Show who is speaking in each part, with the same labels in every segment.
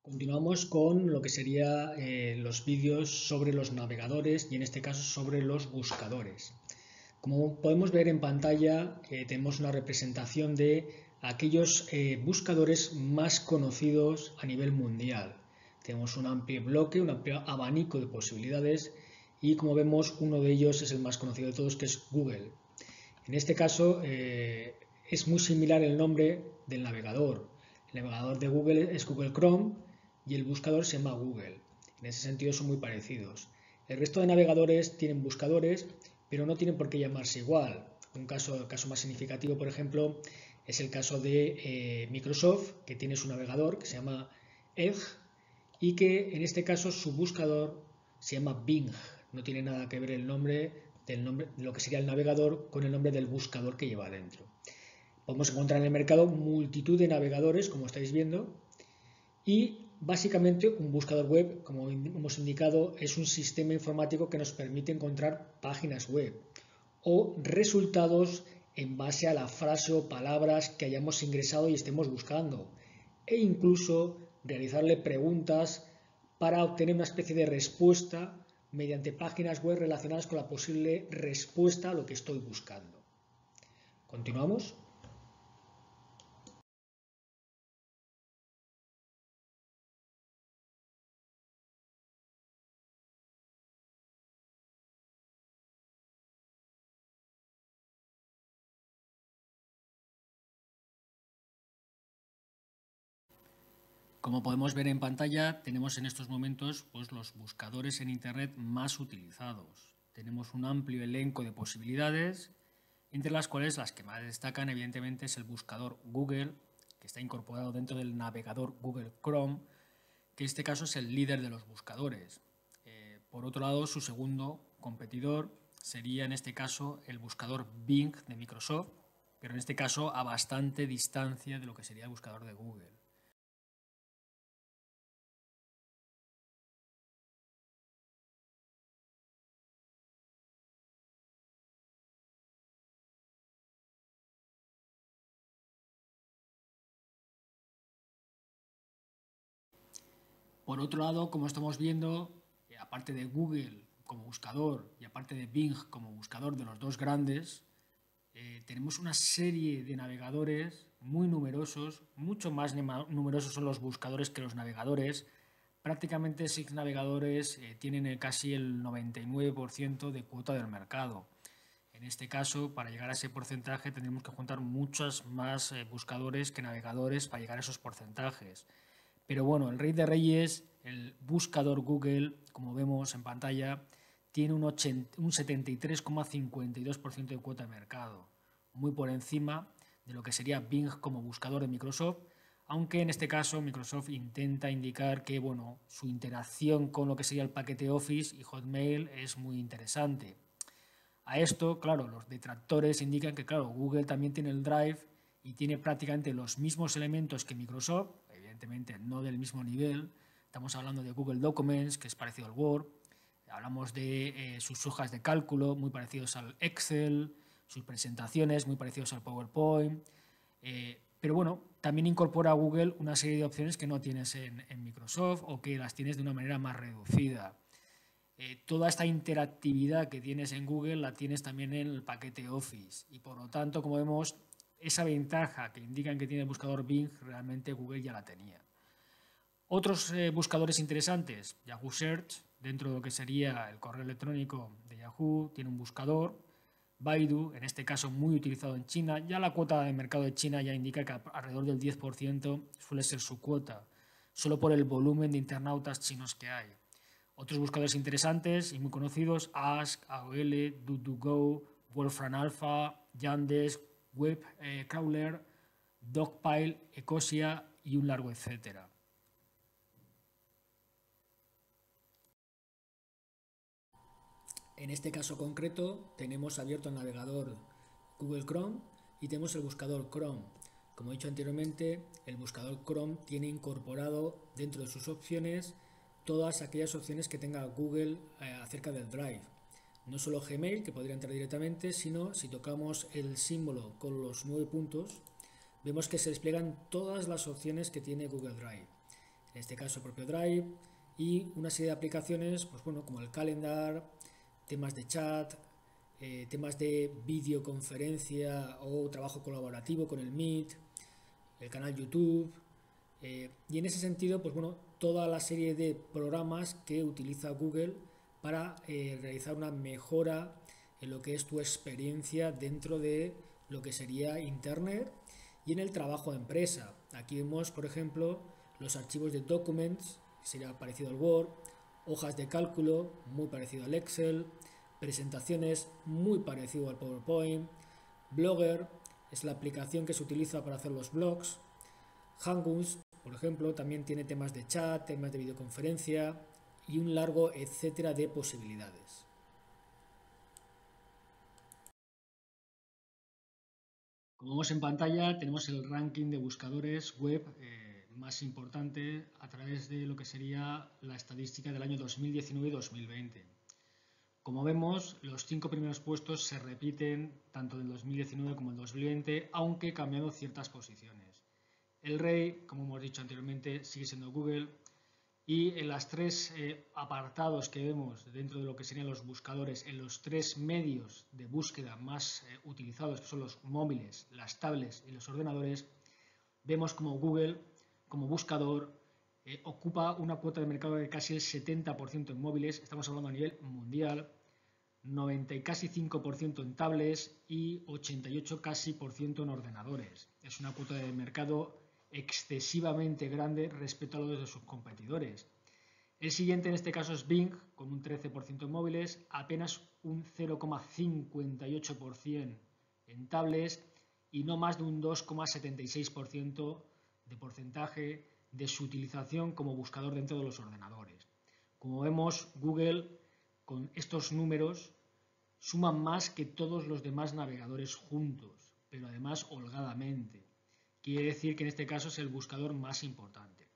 Speaker 1: Continuamos con lo que sería los vídeos sobre los navegadores y en este caso sobre los buscadores. Como podemos ver en pantalla, tenemos una representación de aquellos buscadores más conocidos a nivel mundial. Tenemos un amplio bloque, un amplio abanico de posibilidades y como vemos uno de ellos es el más conocido de todos, que es Google. En este caso es muy similar el nombre del navegador. El navegador de Google es Google Chrome y el buscador se llama Google. En ese sentido son muy parecidos. El resto de navegadores tienen buscadores, pero no tienen por qué llamarse igual. El caso más significativo, por ejemplo, es el caso de Microsoft, que tiene su navegador que se llama Edge y que en este caso su buscador se llama Bing. No tiene nada que ver el nombre de lo que sería el navegador con el nombre del buscador que lleva dentro. Podemos encontrar en el mercado multitud de navegadores, como estáis viendo, y básicamente un buscador web, como hemos indicado, es un sistema informático que nos permite encontrar páginas web o resultados en base a la frase o palabras que hayamos ingresado y estemos buscando, e incluso realizarle preguntas para obtener una especie de respuesta mediante páginas web relacionadas con la posible respuesta a lo que estoy buscando. ¿Continuamos? Como podemos ver en pantalla, tenemos en estos momentos los buscadores en Internet más utilizados. Tenemos un amplio elenco de posibilidades, entre las cuales las que más destacan evidentemente es el buscador Google, que está incorporado dentro del navegador Google Chrome, que en este caso es el líder de los buscadores. Por otro lado, su segundo competidor sería en este caso el buscador Bing de Microsoft, pero en este caso a bastante distancia de lo que sería el buscador de Google. Por otro lado, como estamos viendo, aparte de Google como buscador y aparte de Bing como buscador de los dos grandes, tenemos una serie de navegadores muy numerosos, mucho más numerosos son los buscadores que los navegadores. Prácticamente 6 navegadores tienen casi el 99% de cuota del mercado. En este caso, para llegar a ese porcentaje tendremos que juntar muchos más buscadores que navegadores para llegar a esos porcentajes. Pero bueno, el rey de reyes, el buscador Google, como vemos en pantalla, tiene un 73,52% de cuota de mercado, muy por encima de lo que sería Bing como buscador de Microsoft, aunque en este caso Microsoft intenta indicar que bueno, su interacción con lo que sería el paquete Office y Hotmail es muy interesante. A esto, claro, los detractores indican que claro, Google también tiene el Drive y tiene prácticamente los mismos elementos que Microsoft, evidentemente no del mismo nivel. Estamos hablando de Google Documents, que es parecido al Word. Hablamos de sus hojas de cálculo, muy parecidos al Excel, sus presentaciones, muy parecidos al PowerPoint. Pero bueno, también incorpora a Google una serie de opciones que no tienes en Microsoft o que las tienes de una manera más reducida. Toda esta interactividad que tienes en Google la tienes también en el paquete Office y por lo tanto, como vemos, esa ventaja que indican que tiene el buscador Bing, realmente Google ya la tenía. Otros buscadores interesantes, Yahoo Search, dentro de lo que sería el correo electrónico de Yahoo, tiene un buscador. Baidu, en este caso muy utilizado en China, ya la cuota de mercado de China ya indica que alrededor del 10% suele ser su cuota, solo por el volumen de internautas chinos que hay. Otros buscadores interesantes y muy conocidos, Ask, AOL, DuckDuckGo, Wolfram Alpha, Yandex, Webcrawler, Dogpile, Ecosia y un largo etcétera. En este caso concreto tenemos abierto el navegador Google Chrome y tenemos el buscador Chrome. Como he dicho anteriormente, el buscador Chrome tiene incorporado dentro de sus opciones todas aquellas opciones que tenga Google acerca del Drive. No solo Gmail, que podría entrar directamente, sino si tocamos el símbolo con los 9 puntos, vemos que se despliegan todas las opciones que tiene Google Drive. en este caso el propio Drive, y una serie de aplicaciones, pues bueno, como el Calendar, temas de chat, temas de videoconferencia o trabajo colaborativo con el Meet, el canal YouTube, y en ese sentido, pues bueno, toda la serie de programas que utiliza Google para realizar una mejora en lo que es tu experiencia dentro de lo que sería Internet y en el trabajo de empresa. Aquí vemos, por ejemplo, los archivos de Documents, que sería parecido al Word, hojas de cálculo, muy parecido al Excel, presentaciones, muy parecido al PowerPoint, Blogger, es la aplicación que se utiliza para hacer los blogs, Hangouts, por ejemplo, también tiene temas de chat, temas de videoconferencia y un largo etcétera de posibilidades. Como vemos en pantalla, tenemos el ranking de buscadores web más importante a través de lo que sería la estadística del año 2019-2020. Como vemos, los 5 primeros puestos se repiten tanto del 2019 como del 2020, aunque cambiando ciertas posiciones. El rey, como hemos dicho anteriormente, sigue siendo Google, y en las 3 apartados que vemos dentro de lo que serían los buscadores, en los 3 medios de búsqueda más utilizados, que son los móviles, las tablets y los ordenadores, vemos como Google, como buscador, ocupa una cuota de mercado de casi el 70% en móviles, estamos hablando a nivel mundial, 90 y casi 5% en tablets y 88 casi por ciento en ordenadores. Es una cuota de mercado excesivamente grande respecto a los de sus competidores. El siguiente en este caso es Bing, con un 13% en móviles, apenas un 0,58% en tablets y no más de un 2,76% de porcentaje de su utilización como buscador dentro de los ordenadores. Como vemos, Google con estos números suman más que todos los demás navegadores juntos, pero además holgadamente. Quiere decir que en este caso es el buscador más importante.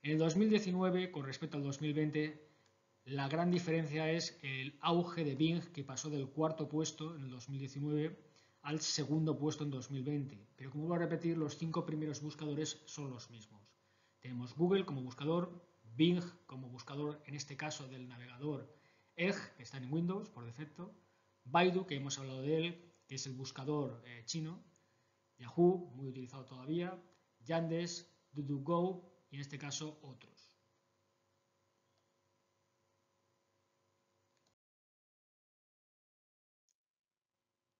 Speaker 1: En el 2019, con respecto al 2020, la gran diferencia es el auge de Bing, que pasó del 4.º puesto en el 2019 al 2.º puesto en 2020. Pero como vuelvo a repetir, los 5 primeros buscadores son los mismos. Tenemos Google como buscador, Bing como buscador, en este caso del navegador Edge, que está en Windows por defecto, Baidu, que hemos hablado de él, que es el buscador chino, Yahoo, muy utilizado todavía, Yandex, DuckDuckGo y en este caso otros.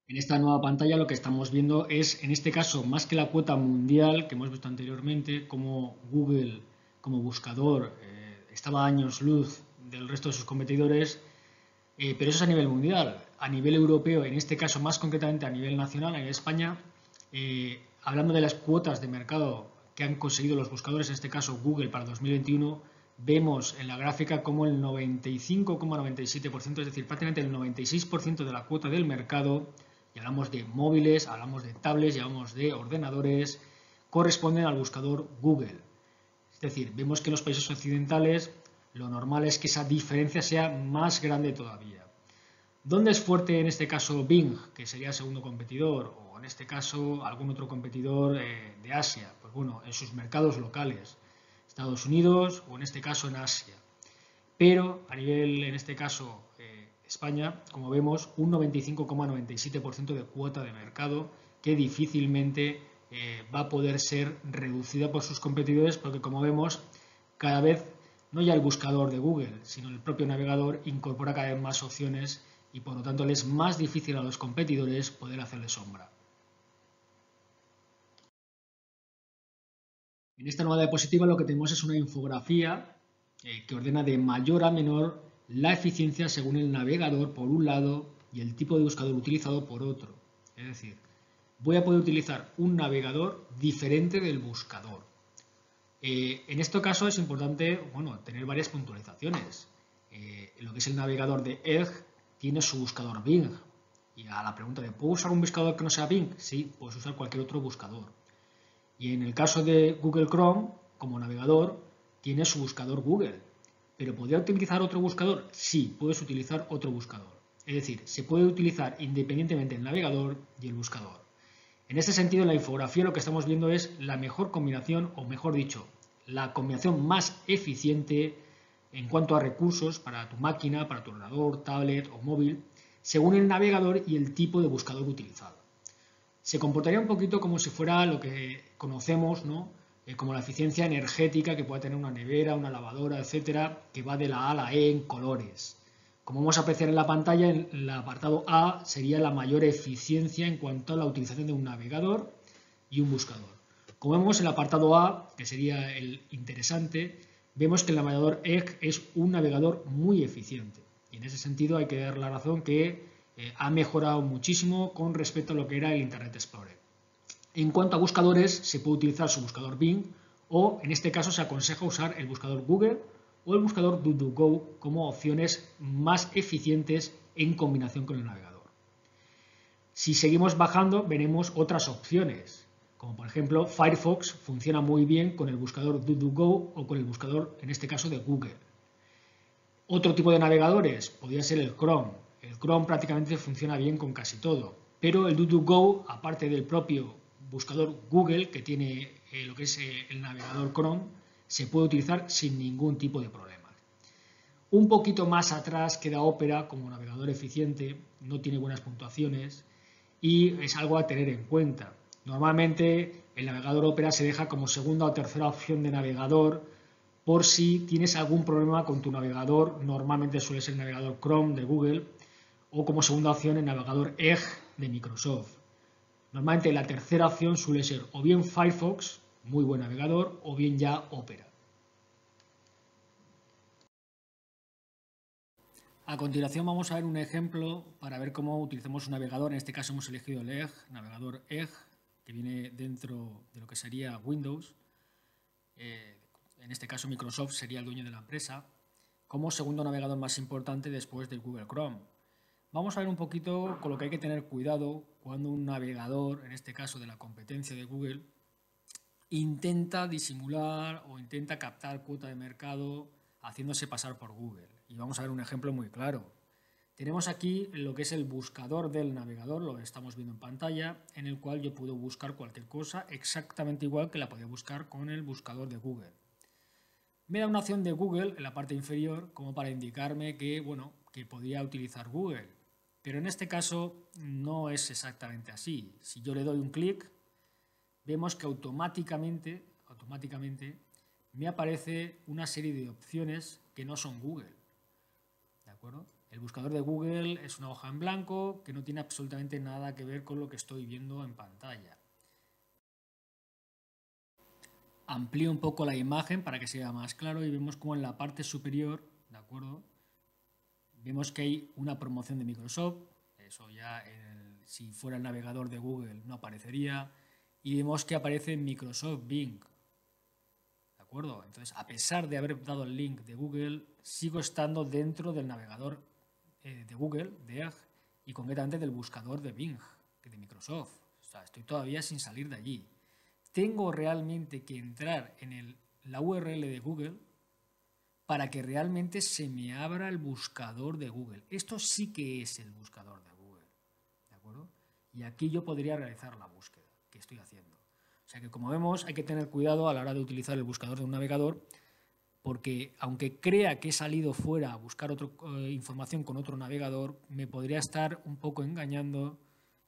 Speaker 1: En esta nueva pantalla lo que estamos viendo es, en este caso, más que la cuota mundial que hemos visto anteriormente, como Google como buscador estaba a años luz del resto de sus competidores, pero eso es a nivel mundial. A nivel europeo, en este caso más concretamente a nivel nacional, a nivel España, hablando de las cuotas de mercado que han conseguido los buscadores, en este caso Google para 2021, vemos en la gráfica como el 95,97%, es decir, prácticamente el 96% de la cuota del mercado, y hablamos de móviles, hablamos de tablets, y hablamos de ordenadores, corresponden al buscador Google. Es decir, vemos que en los países occidentales lo normal es que esa diferencia sea más grande todavía. ¿Dónde es fuerte en este caso Bing, que sería el segundo competidor, o en este caso algún otro competidor de Asia? Pues bueno, en sus mercados locales, Estados Unidos o en este caso en Asia. Pero a nivel, en este caso, España, como vemos, un 95,97% de cuota de mercado que difícilmente va a poder ser reducida por sus competidores porque, como vemos, cada vez no ya el buscador de Google, sino el propio navegador incorpora cada vez más opciones y por lo tanto le es más difícil a los competidores poder hacerle sombra. En esta nueva diapositiva lo que tenemos es una infografía que ordena de mayor a menor la eficiencia según el navegador por un lado y el tipo de buscador utilizado por otro. Es decir, voy a poder utilizar un navegador diferente del buscador. En este caso es importante tener varias puntualizaciones. Lo que es el navegador de Edge tiene su buscador Bing. Y a la pregunta de ¿puedo usar un buscador que no sea Bing? Sí, puedes usar cualquier otro buscador. Y en el caso de Google Chrome, como navegador, tiene su buscador Google. ¿Pero podría utilizar otro buscador? Sí, puedes utilizar otro buscador. Es decir, se puede utilizar independientemente el navegador y el buscador. En este sentido, en la infografía lo que estamos viendo es la mejor combinación, o mejor dicho, la combinación más eficiente en cuanto a recursos para tu máquina, para tu ordenador, tablet o móvil, según el navegador y el tipo de buscador utilizado. Se comportaría un poquito como si fuera lo que conocemos, ¿no? Como la eficiencia energética que puede tener una nevera, una lavadora, etcétera, que va de la A a la E en colores. Como vamos a apreciar en la pantalla, en el apartado A sería la mayor eficiencia en cuanto a la utilización de un navegador y un buscador. Como vemos en el apartado A, que sería el interesante, vemos que el navegador Edge es un navegador muy eficiente. Y en ese sentido hay que dar la razón que ha mejorado muchísimo con respecto a lo que era el Internet Explorer. En cuanto a buscadores, se puede utilizar su buscador Bing o, en este caso, se aconseja usar el buscador Google o el buscador DuckDuckGo como opciones más eficientes en combinación con el navegador. Si seguimos bajando, veremos otras opciones, como por ejemplo Firefox funciona muy bien con el buscador DuckDuckGo o con el buscador, en este caso, de Google. Otro tipo de navegadores podría ser el Chrome. El Chrome prácticamente funciona bien con casi todo, pero el DuckDuckGo, aparte del propio buscador Google, que tiene lo que es el navegador Chrome, se puede utilizar sin ningún tipo de problema. Un poquito más atrás queda Opera como navegador eficiente, no tiene buenas puntuaciones y es algo a tener en cuenta. Normalmente el navegador Opera se deja como segunda o tercera opción de navegador por si tienes algún problema con tu navegador, normalmente suele ser el navegador Chrome de Google, o como segunda opción el navegador Edge de Microsoft. Normalmente la tercera opción suele ser o bien Firefox, muy buen navegador, o bien ya Opera. A continuación vamos a ver un ejemplo para ver cómo utilizamos un navegador. En este caso hemos elegido el Edge, navegador Edge, que viene dentro de lo que sería Windows. En este caso Microsoft sería el dueño de la empresa, como segundo navegador más importante después del Google Chrome. Vamos a ver un poquito con lo que hay que tener cuidado cuando un navegador, en este caso de la competencia de Google, intenta disimular o intenta captar cuota de mercado haciéndose pasar por Google. Y vamos a ver un ejemplo muy claro. Tenemos aquí lo que es el buscador del navegador, lo estamos viendo en pantalla, en el cual yo puedo buscar cualquier cosa exactamente igual que la podía buscar con el buscador de Google. Me da una opción de Google en la parte inferior como para indicarme que, bueno, que podría utilizar Google. Pero en este caso no es exactamente así. Si yo le doy un clic, vemos que automáticamente me aparece una serie de opciones que no son Google. ¿De acuerdo? El buscador de Google es una hoja en blanco que no tiene absolutamente nada que ver con lo que estoy viendo en pantalla. Amplío un poco la imagen para que sea más claro y vemos como en la parte superior, ¿de acuerdo? Vemos que hay una promoción de Microsoft, eso ya si fuera el navegador de Google no aparecería, y vemos que aparece Microsoft Bing, ¿de acuerdo? Entonces, a pesar de haber dado el link de Google, sigo estando dentro del navegador de Google, de Edge, y concretamente del buscador de Bing, de Microsoft. O sea, estoy todavía sin salir de allí. Tengo realmente que entrar en la URL de Google para que realmente se me abra el buscador de Google. Esto sí que es el buscador de Google, ¿de acuerdo? Y aquí yo podría realizar la búsqueda que estoy haciendo. O sea que, como vemos, hay que tener cuidado a la hora de utilizar el buscador de un navegador, porque aunque crea que he salido fuera a buscar información con otro navegador, me podría estar un poco engañando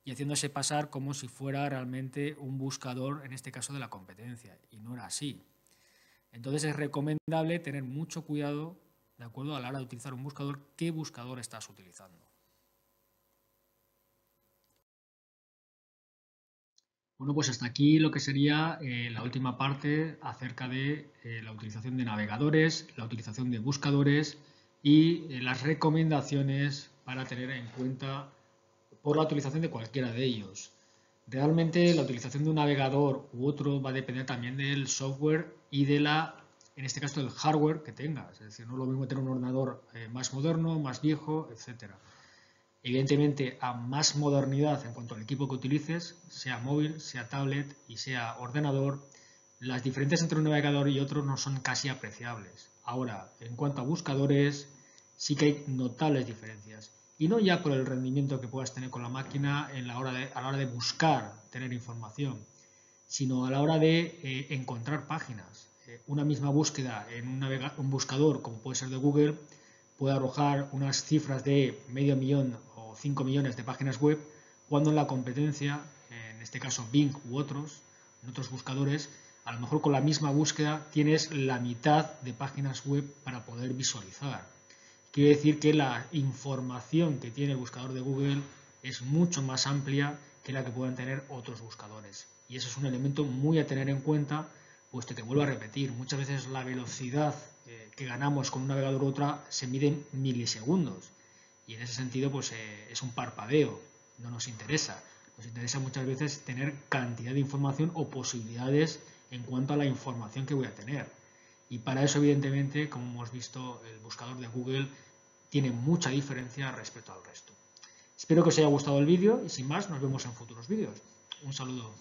Speaker 1: y haciéndose pasar como si fuera realmente un buscador, en este caso de la competencia, y no era así. Entonces es recomendable tener mucho cuidado, ¿de acuerdo?, a la hora de utilizar un buscador, qué buscador estás utilizando. Bueno, pues hasta aquí lo que sería la última parte acerca de la utilización de navegadores, la utilización de buscadores y las recomendaciones para tener en cuenta por la utilización de cualquiera de ellos. Realmente la utilización de un navegador u otro va a depender también del software y de en este caso del hardware que tengas. Es decir, no es lo mismo tener un ordenador más moderno, más viejo, etcétera. Evidentemente, a más modernidad en cuanto al equipo que utilices, sea móvil, sea tablet y sea ordenador, las diferencias entre un navegador y otro no son casi apreciables. Ahora, en cuanto a buscadores, sí que hay notables diferencias. Y no ya por el rendimiento que puedas tener con la máquina a la hora de buscar, tener información, sino a la hora de encontrar páginas. una misma búsqueda en un buscador como puede ser de Google puede arrojar unas cifras de 500.000 o 5 millones de páginas web, cuando en la competencia, en este caso Bing u otros, en otros buscadores, a lo mejor con la misma búsqueda tienes la mitad de páginas web para poder visualizar. Quiere decir que la información que tiene el buscador de Google es mucho más amplia que la que puedan tener otros buscadores. Y eso es un elemento muy a tener en cuenta, puesto que vuelvo a repetir, muchas veces la velocidad que ganamos con un navegador u otra se mide en milisegundos. Y en ese sentido, pues es un parpadeo, no nos interesa. Nos interesa muchas veces tener cantidad de información o posibilidades en cuanto a la información que voy a tener. Y para eso, evidentemente, como hemos visto, el buscador de Google tiene mucha diferencia respecto al resto. Espero que os haya gustado el vídeo y sin más nos vemos en futuros vídeos. Un saludo.